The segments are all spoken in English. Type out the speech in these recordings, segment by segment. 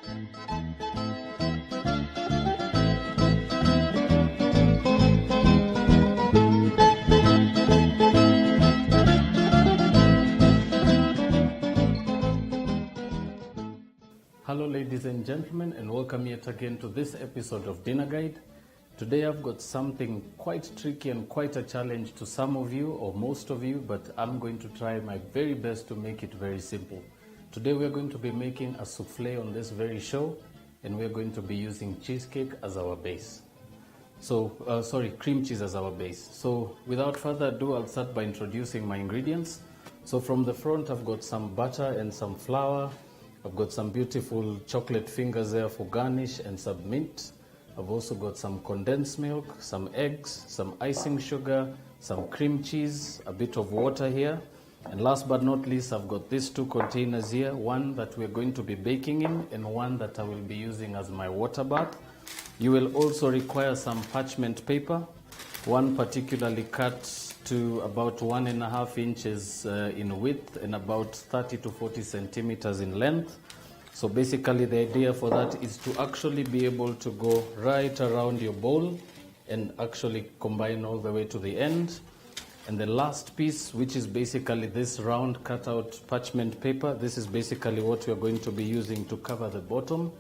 Hello ladies and gentlemen, and welcome yet again to this episode of Dinner Guide. Today I've got something quite tricky and quite a challenge to some of you or most of you, but I'm going to try my very best to make it very simple. Today we're going to be making a souffle on this very show, and we're going to be using cheesecake as our base. Cream cheese as our base. So without further ado, I'll start by introducing my ingredients. So from the front I've got some butter and some flour. I've got some beautiful chocolate fingers there for garnish and some mint. I've also got some condensed milk, some eggs, some icing sugar, some cream cheese, a bit of water here. And last but not least, I've got these two containers here, one that we're going to be baking in and one that I will be using as my water bath. You will also require some parchment paper, one particularly cut to about 1.5 inches in width and about 30 to 40 centimeters in length. So basically the idea for that is to actually be able to go right around your bowl and actually combine all the way to the end. And the last piece, which is basically this round cutout parchment paper, this is basically what we're going to be using to cover the bottom.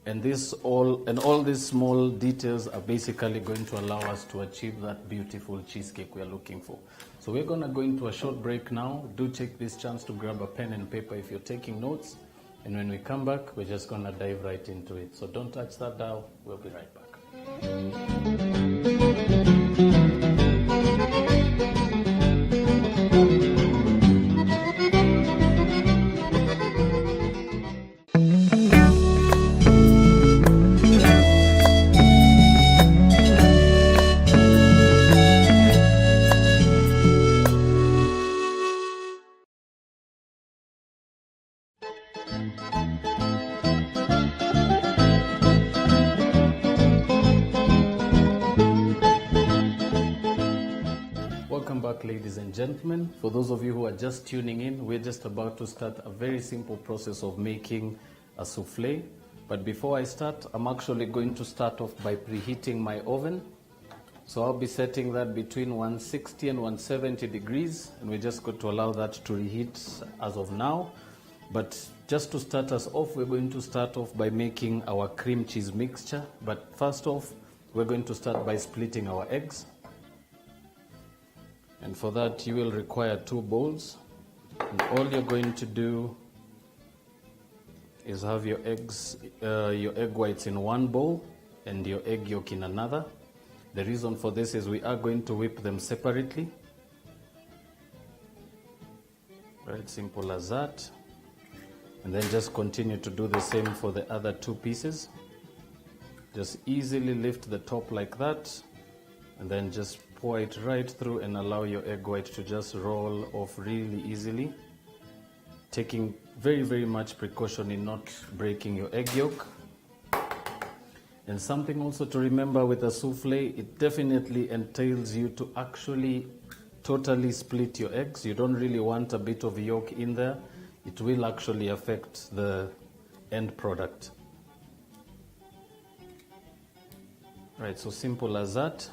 And all these small details are basically going to allow us to achieve that beautiful cheesecake we're looking for. So we're going to go into a short break now. Do take this chance to grab a pen and paper if you're taking notes. And when we come back, we're just going to dive right into it. So don't touch that dial. We'll be right back. Welcome back, ladies and gentlemen. For those of you who are just tuning in, we're just about to start a very simple process of making a souffle. But before I start, I'm actually going to start off by preheating my oven. So I'll be setting that between 160 and 170 degrees, and we're just going to allow that to reheat as of now. But just to start us off, we're going to start off by making our cream cheese mixture. But first off, we're going to start by splitting our eggs. And for that, you will require 2 bowls. And all you're going to do is have your eggs, your egg whites in one bowl and your egg yolk in another. The reason for this is we are going to whip them separately. Right, simple as that. And then just continue to do the same for the other 2 pieces. Just easily lift the top like that, and then just pour it right through and allow your egg white to just roll off really easily, taking very, very much precaution in not breaking your egg yolk. And something also to remember with a souffle, it definitely entails you to actually totally split your eggs. You don't really want a bit of yolk in there. It will actually affect the end product. Right, so simple as that.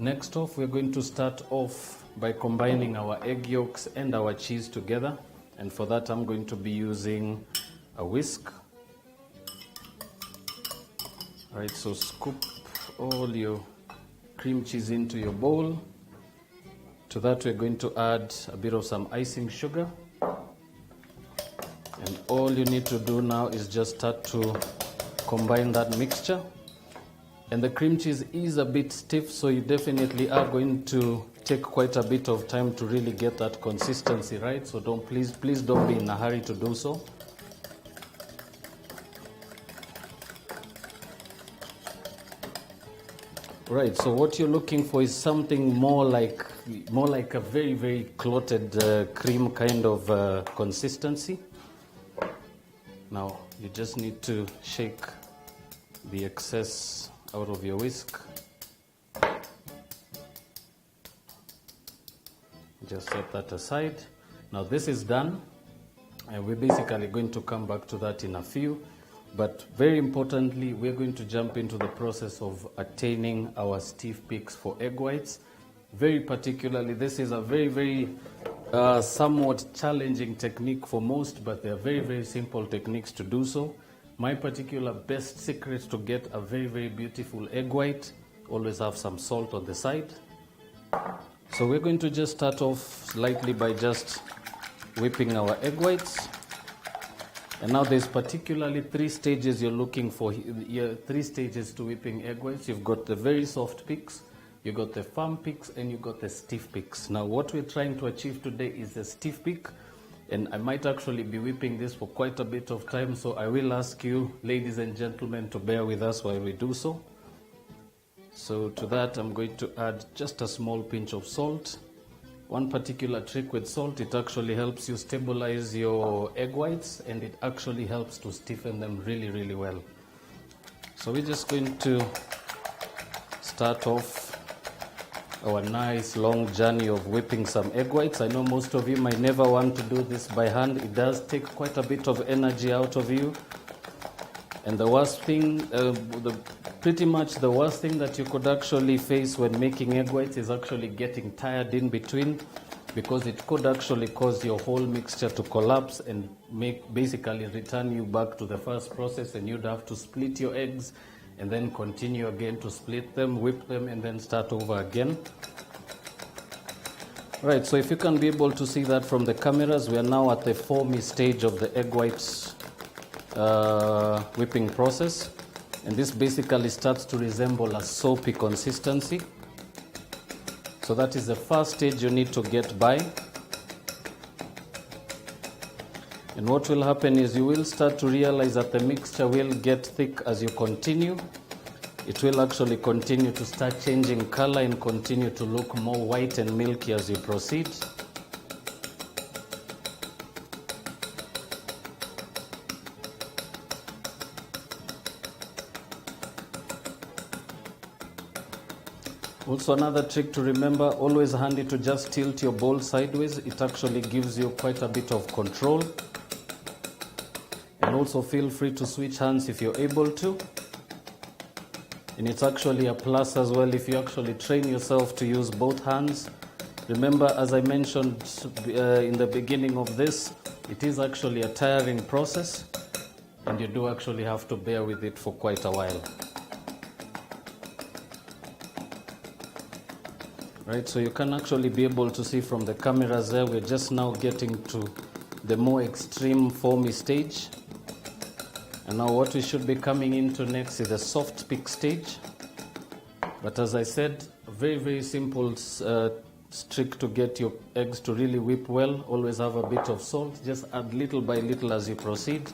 Next off, we're going to start off by combining our egg yolks and our cheese together. And for that, I'm going to be using a whisk. All right, so scoop all your cream cheese into your bowl. To that, we're going to add a bit of some icing sugar. And all you need to do now is just start to combine that mixture. And the cream cheese is a bit stiff, so you definitely are going to take quite a bit of time to really get that consistency right. So please don't be in a hurry to do so. Right, so what you're looking for is something more like a very, very clotted cream kind of consistency. Now you just need to shake the excess out of your whisk. Just set that aside. Now this is done. And we're basically going to come back to that in a few. But very importantly, we're going to jump into the process of attaining our stiff peaks for egg whites. Very particularly, this is a very somewhat challenging technique for most, but they're very simple techniques to do so. My particular best secret to get a very beautiful egg white, always have some salt on the side. So we're going to just start off slightly by just whipping our egg whites. And now there's particularly 3 stages you're looking for here, 3 stages to whipping egg whites. You've got the very soft peaks, you got the firm peaks, and you got the stiff peaks. Now what we're trying to achieve today is the stiff peak, and I might actually be whipping this for quite a bit of time, so I will ask you, ladies and gentlemen, to bear with us while we do so. So to that I'm going to add just a small pinch of salt. One particular trick with salt, it actually helps you stabilize your egg whites, and it actually helps to stiffen them really well. So we're just going to start off our nice long journey of whipping some egg whites. I know most of you might never want to do this by hand. It does take quite a bit of energy out of you. And the worst thing, pretty much the worst thing that you could actually face when making egg whites is actually getting tired in between, because it could actually cause your whole mixture to collapse and basically return you back to the first process, and you'd have to split your eggs and then continue again to split them, whip them, and then start over again. Right, so if you can be able to see that from the cameras, we are now at the foamy stage of the egg whites whipping process, and this basically starts to resemble a soapy consistency. So that is the first stage you need to get by. And what will happen is you will start to realize that the mixture will get thick as you continue. It will actually continue to start changing color and continue to look more white and milky as you proceed. Also, another trick to remember, always handy to just tilt your bowl sideways. It actually gives you quite a bit of control. And also feel free to switch hands if you're able to. And it's actually a plus as well if you actually train yourself to use both hands. Remember, as I mentioned in the beginning of this, it is actually a tiring process, and you do actually have to bear with it for quite a while. Right, so you can actually be able to see from the cameras there, we're just now getting to the more extreme foamy stage. And now what we should be coming into next is the soft peak stage. But as I said, a very simple trick to get your eggs to really whip well. Always have a bit of salt, just add little by little as you proceed.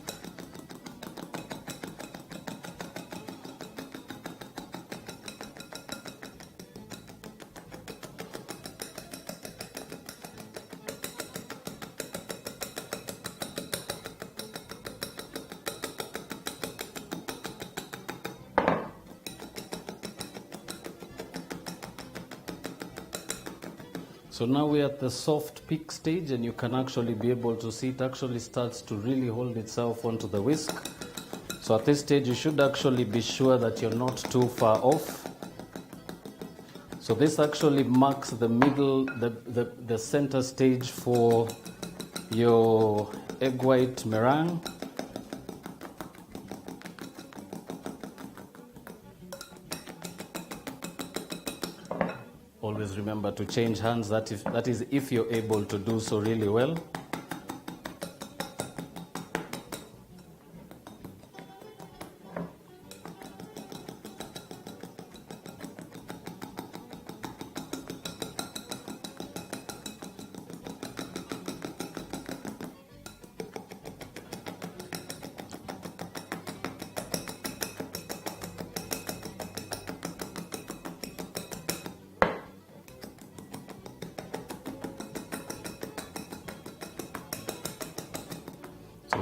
So now we're at the soft peak stage, and you can actually be able to see it actually starts to really hold itself onto the whisk. So at this stage you should actually be sure that you're not too far off. So this actually marks the middle, the center stage for your egg white meringue. Always remember to change hands, that is if you're able to do so really well.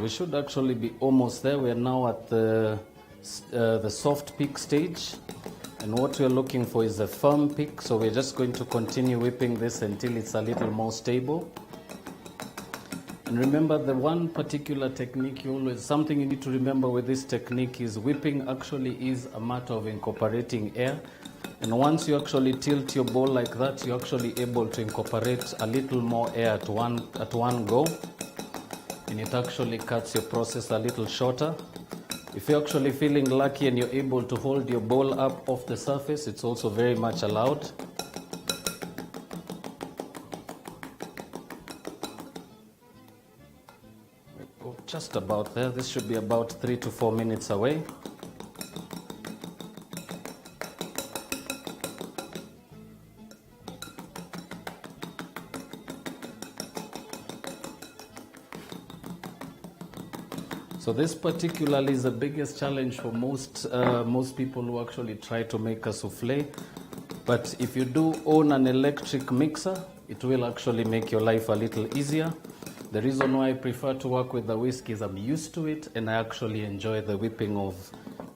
We should actually be almost there. We are now at the soft peak stage, and what we are looking for is a firm peak. So we're just going to continue whipping this until it's a little more stable. And remember, the one particular technique something you need to remember with this technique is whipping actually is a matter of incorporating air. And once you actually tilt your bowl like that, you're actually able to incorporate a little more air at one go. And it actually cuts your process a little shorter. If you're actually feeling lucky and you're able to hold your bowl up off the surface, it's also very much allowed. Just about there. This should be about 3 to 4 minutes away. So this particularly is the biggest challenge for most people who actually try to make a souffle. But if you do own an electric mixer, it will actually make your life a little easier. The reason why I prefer to work with the whisk is I'm used to it and I actually enjoy the whipping of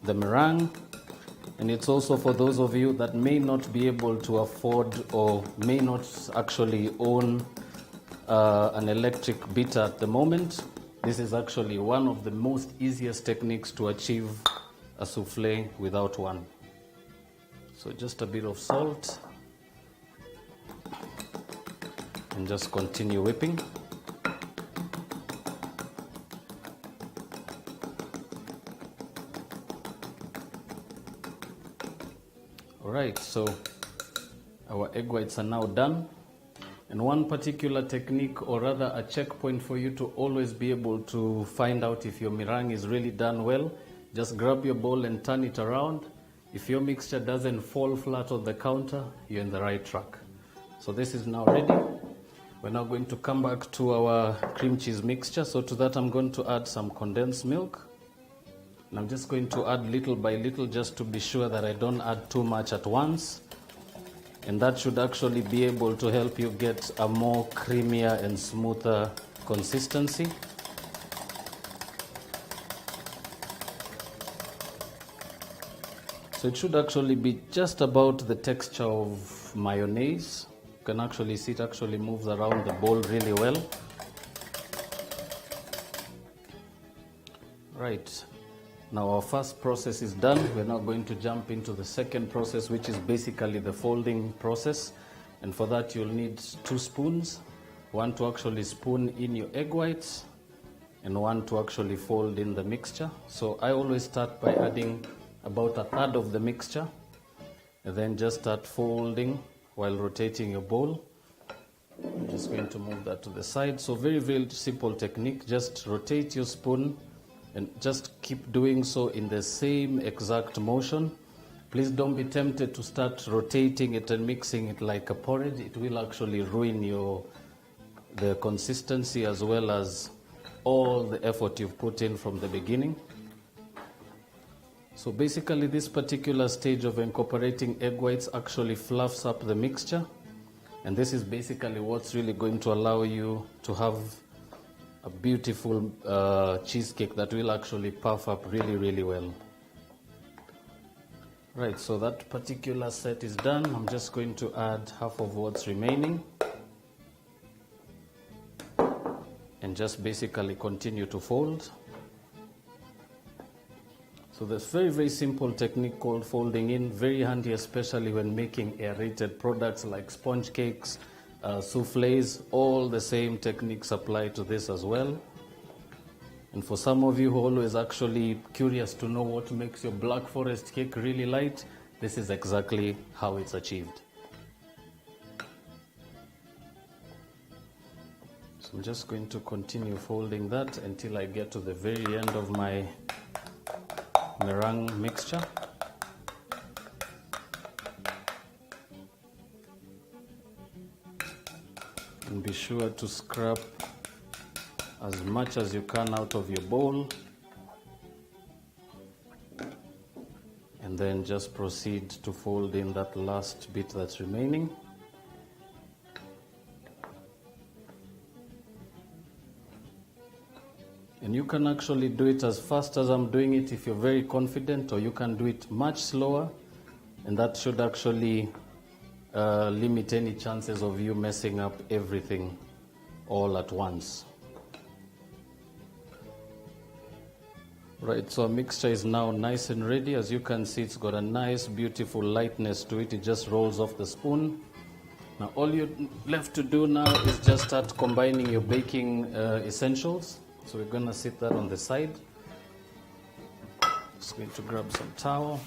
the meringue. And it's also for those of you that may not be able to afford or may not actually own an electric beater at the moment. This is actually one of the most easiest techniques to achieve a souffle without one. So just a bit of salt and just continue whipping. Alright, so our egg whites are now done. And one particular technique, or rather a checkpoint for you to always be able to find out if your meringue is really done well, just grab your bowl and turn it around. If your mixture doesn't fall flat on the counter, you're in the right track. So this is now ready. We're now going to come back to our cream cheese mixture. So to that I'm going to add some condensed milk. And I'm just going to add little by little just to be sure that I don't add too much at once. And that should actually be able to help you get a more creamier and smoother consistency. So it should actually be just about the texture of mayonnaise. You can actually see it actually moves around the bowl really well. Right. Now our first process is done. We're now going to jump into the second process, which is basically the folding process. And for that you'll need 2 spoons. One to actually spoon in your egg whites and one to actually fold in the mixture. So I always start by adding about 1/3 of the mixture and then just start folding while rotating your bowl. I'm just going to move that to the side. So very, very simple technique. Just rotate your spoon and just keep doing so in the same exact motion. Please don't be tempted to start rotating it and mixing it like a porridge. It will actually ruin the consistency as well as all the effort you've put in from the beginning. So basically this particular stage of incorporating egg whites actually fluffs up the mixture. And this is basically what's really going to allow you to have a beautiful cheesecake that will actually puff up really, really well. Right, so that particular set is done. I'm just going to add half of what's remaining and just basically continue to fold. So there's very, very simple technique called folding in, very handy especially when making aerated products like sponge cakes, souffles. All the same techniques apply to this as well. And for some of you who are always actually curious to know what makes your Black Forest cake really light, this is exactly how it's achieved. So I'm just going to continue folding that until I get to the very end of my meringue mixture. And be sure to scrap as much as you can out of your bowl. And then just proceed to fold in that last bit that's remaining. And you can actually do it as fast as I'm doing it if you're very confident, or you can do it much slower, and that should actually limit any chances of you messing up everything all at once. Right, so our mixture is now nice and ready. As you can see, it's got a nice, beautiful lightness to it. It just rolls off the spoon. Now, all you're left to do now is just start combining your baking essentials. So we're gonna sit that on the side. Just going to grab some towel.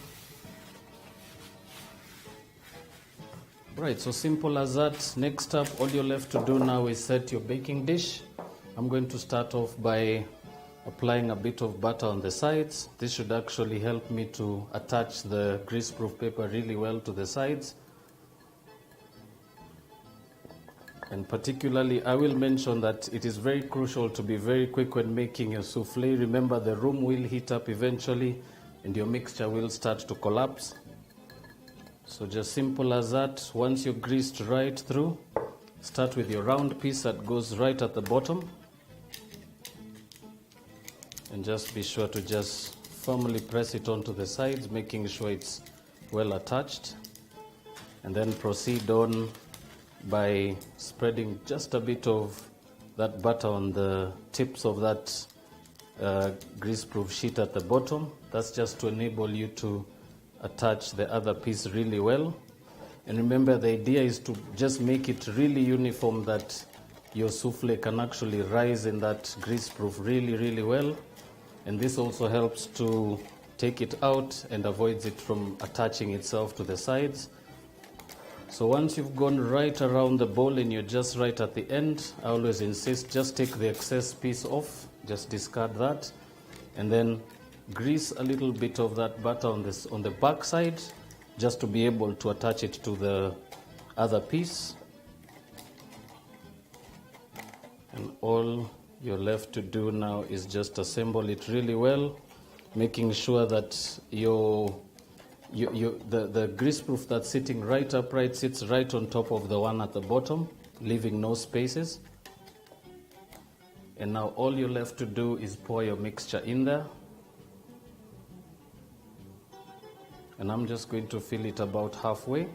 Right, so simple as that. Next up, all you're left to do now is set your baking dish. I'm going to start off by applying a bit of butter on the sides. This should actually help me to attach the grease-proof paper really well to the sides. And particularly, I will mention that it is very crucial to be very quick when making your souffle. Remember, the room will heat up eventually and your mixture will start to collapse. So just simple as that. Once you're greased right through, start with your round piece that goes right at the bottom. And just be sure to just firmly press it onto the sides, making sure it's well attached. And then proceed on by spreading just a bit of that butter on the tips of that grease-proof sheet at the bottom. That's just to enable you to attach the other piece really well. And remember, the idea is to just make it really uniform, that your souffle can actually rise in that grease-proof really, really well. And this also helps to take it out and avoids it from attaching itself to the sides. So once you've gone right around the bowl and you're just right at the end, I always insist, just take the excess piece off, just discard that, and then grease a little bit of that butter on the back side, just to be able to attach it to the other piece. And all you're left to do now is just assemble it really well, making sure that the greaseproof that's sitting right upright sits right on top of the one at the bottom, leaving no spaces. And now all you're left to do is pour your mixture in there. And I'm just going to fill it about halfway.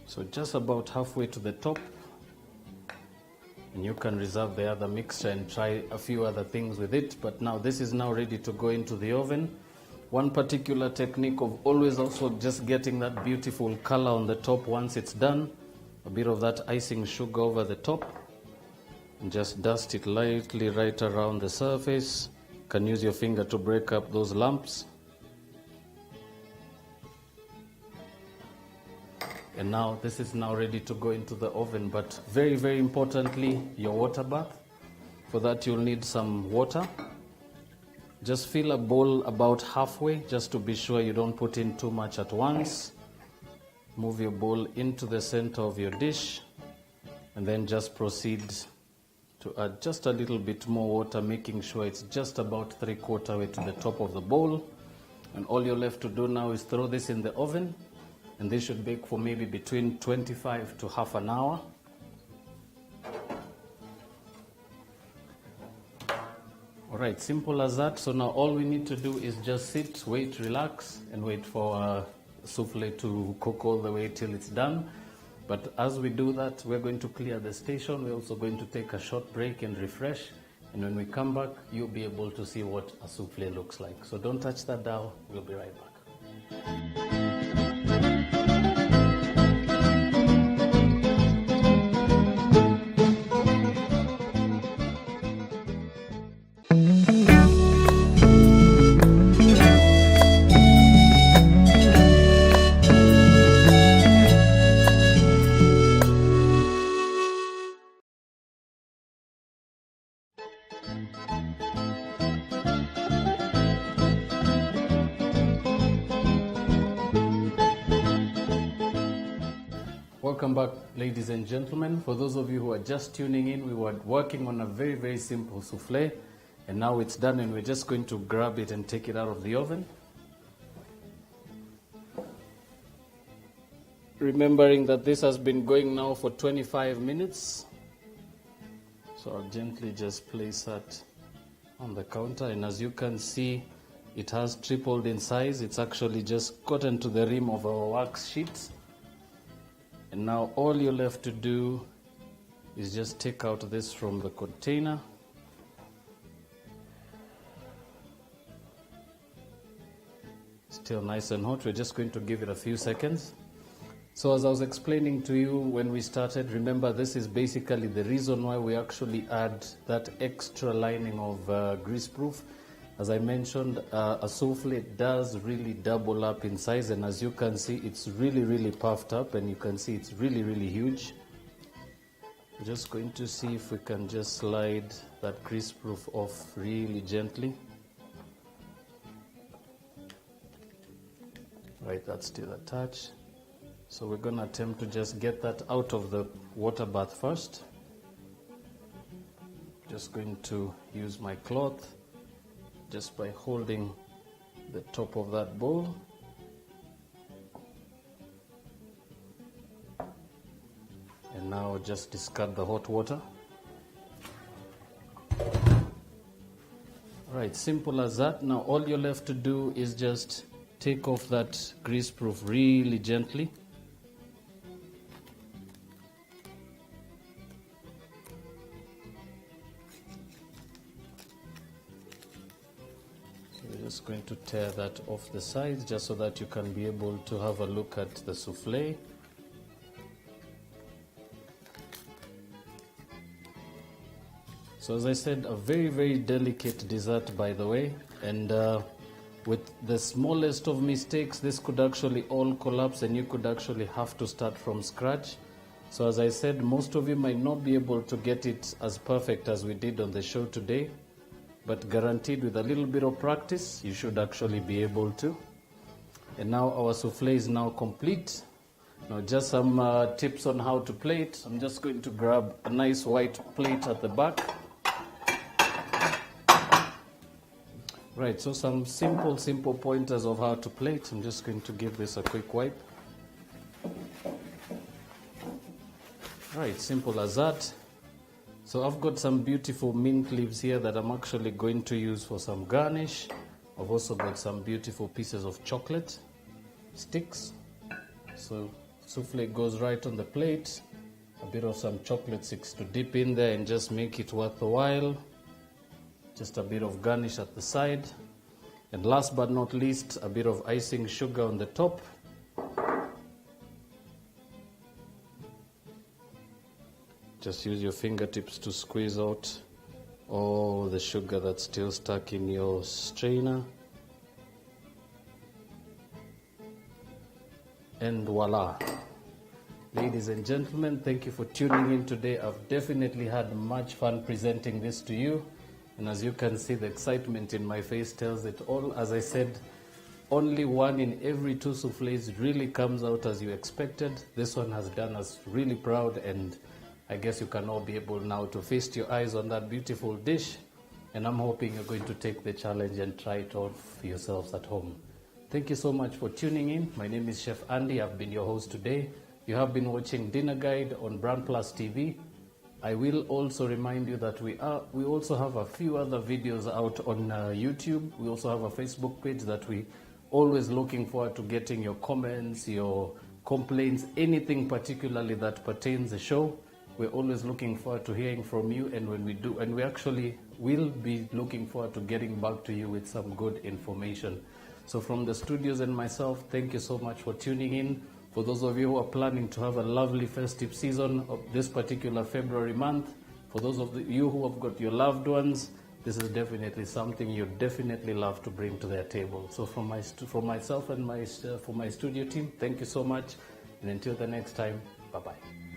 So just about halfway to the top. And you can reserve the other mixture and try a few other things with it. But now this is now ready to go into the oven. One particular technique of always also just getting that beautiful color on the top once it's done. A bit of that icing sugar over the top. And just dust it lightly right around the surface. You can use your finger to break up those lumps. And now this is now ready to go into the oven, but very, very importantly, your water bath. For that you'll need some water. Just fill a bowl about halfway, just to be sure you don't put in too much at once. Move your bowl into the center of your dish, and then just proceed to add just a little bit more water, making sure it's just about 3/4 way to the top of the bowl. And all you're left to do now is throw this in the oven. And this should bake for maybe between 25 to half an hour. All right, simple as that. So now all we need to do is just sit, wait, relax, and wait for our souffle to cook all the way till it's done. But as we do that, we're going to clear the station. We're also going to take a short break and refresh. And when we come back, you'll be able to see what a souffle looks like. So don't touch that dial. We'll be right back. Welcome back, ladies and gentlemen. For those of you who are just tuning in, we were working on a very, very simple souffle, and now it's done, and we're just going to grab it and take it out of the oven. Remembering that this has been going now for 25 minutes. So I'll gently just place that on the counter, and as you can see, it has tripled in size. It's actually just gotten to the rim of our wax sheet. And now all you're left to do is just take out this from the container. Still nice and hot. We're just going to give it a few seconds. So as I was explaining to you when we started, remember this is basically the reason why we actually add that extra lining of grease proof. As I mentioned, a souffle does really double up in size, and as you can see, it's really puffed up, and you can see it's really huge. We're just going to see if we can just slide that grease proof off really gently. Right, that's still attached. So we're going to attempt to just get that out of the water bath first. Just going to use my cloth just by holding the top of that bowl. And now just discard the hot water. Right, simple as that. Now all you're left to do is just take off that grease proof really gently. We're just going to tear that off the sides just so that you can be able to have a look at the souffle. So as I said, a very delicate dessert, by the way, and with the smallest of mistakes, this could actually all collapse and you could actually have to start from scratch. So as I said, most of you might not be able to get it as perfect as we did on the show today, but guaranteed with a little bit of practice, you should actually be able to. And now our souffle is now complete. Now just some tips on how to plate. I'm just going to grab a nice white plate at the back. Right, so some simple pointers of how to plate. I'm just going to give this a quick wipe. Right, simple as that. So I've got some beautiful mint leaves here that I'm actually going to use for some garnish. I've also got some beautiful pieces of chocolate sticks. So souffle goes right on the plate. A bit of some chocolate sticks to dip in there and just make it worth the while. Just a bit of garnish at the side. And last but not least, a bit of icing sugar on the top. Just use your fingertips to squeeze out all the sugar that's still stuck in your strainer. And voila. Ladies and gentlemen, thank you for tuning in today. I've definitely had much fun presenting this to you. And as you can see, the excitement in my face tells it all. As I said, only 1 in every 2 souffles really comes out as you expected. This one has done us really proud, and I guess you can all be able now to feast your eyes on that beautiful dish. And I'm hoping you're going to take the challenge and try it out for yourselves at home. Thank you so much for tuning in. My name is Chef Andy. I've been your host today. You have been watching Dinner Guide on BrandPlus TV. I will also remind you that we also have a few other videos out on YouTube. We also have a Facebook page that we always looking forward to getting your comments, your complaints, anything particularly that pertains the show. We're always looking forward to hearing from you, and when we do, and we actually will be looking forward to getting back to you with some good information. So from the studios and myself, thank you so much for tuning in. For those of you who are planning to have a lovely festive season of this particular February month, for those of you who have got your loved ones, this is definitely something you definitely love to bring to their table. So from myself and for my studio team, thank you so much. And until the next time, bye-bye.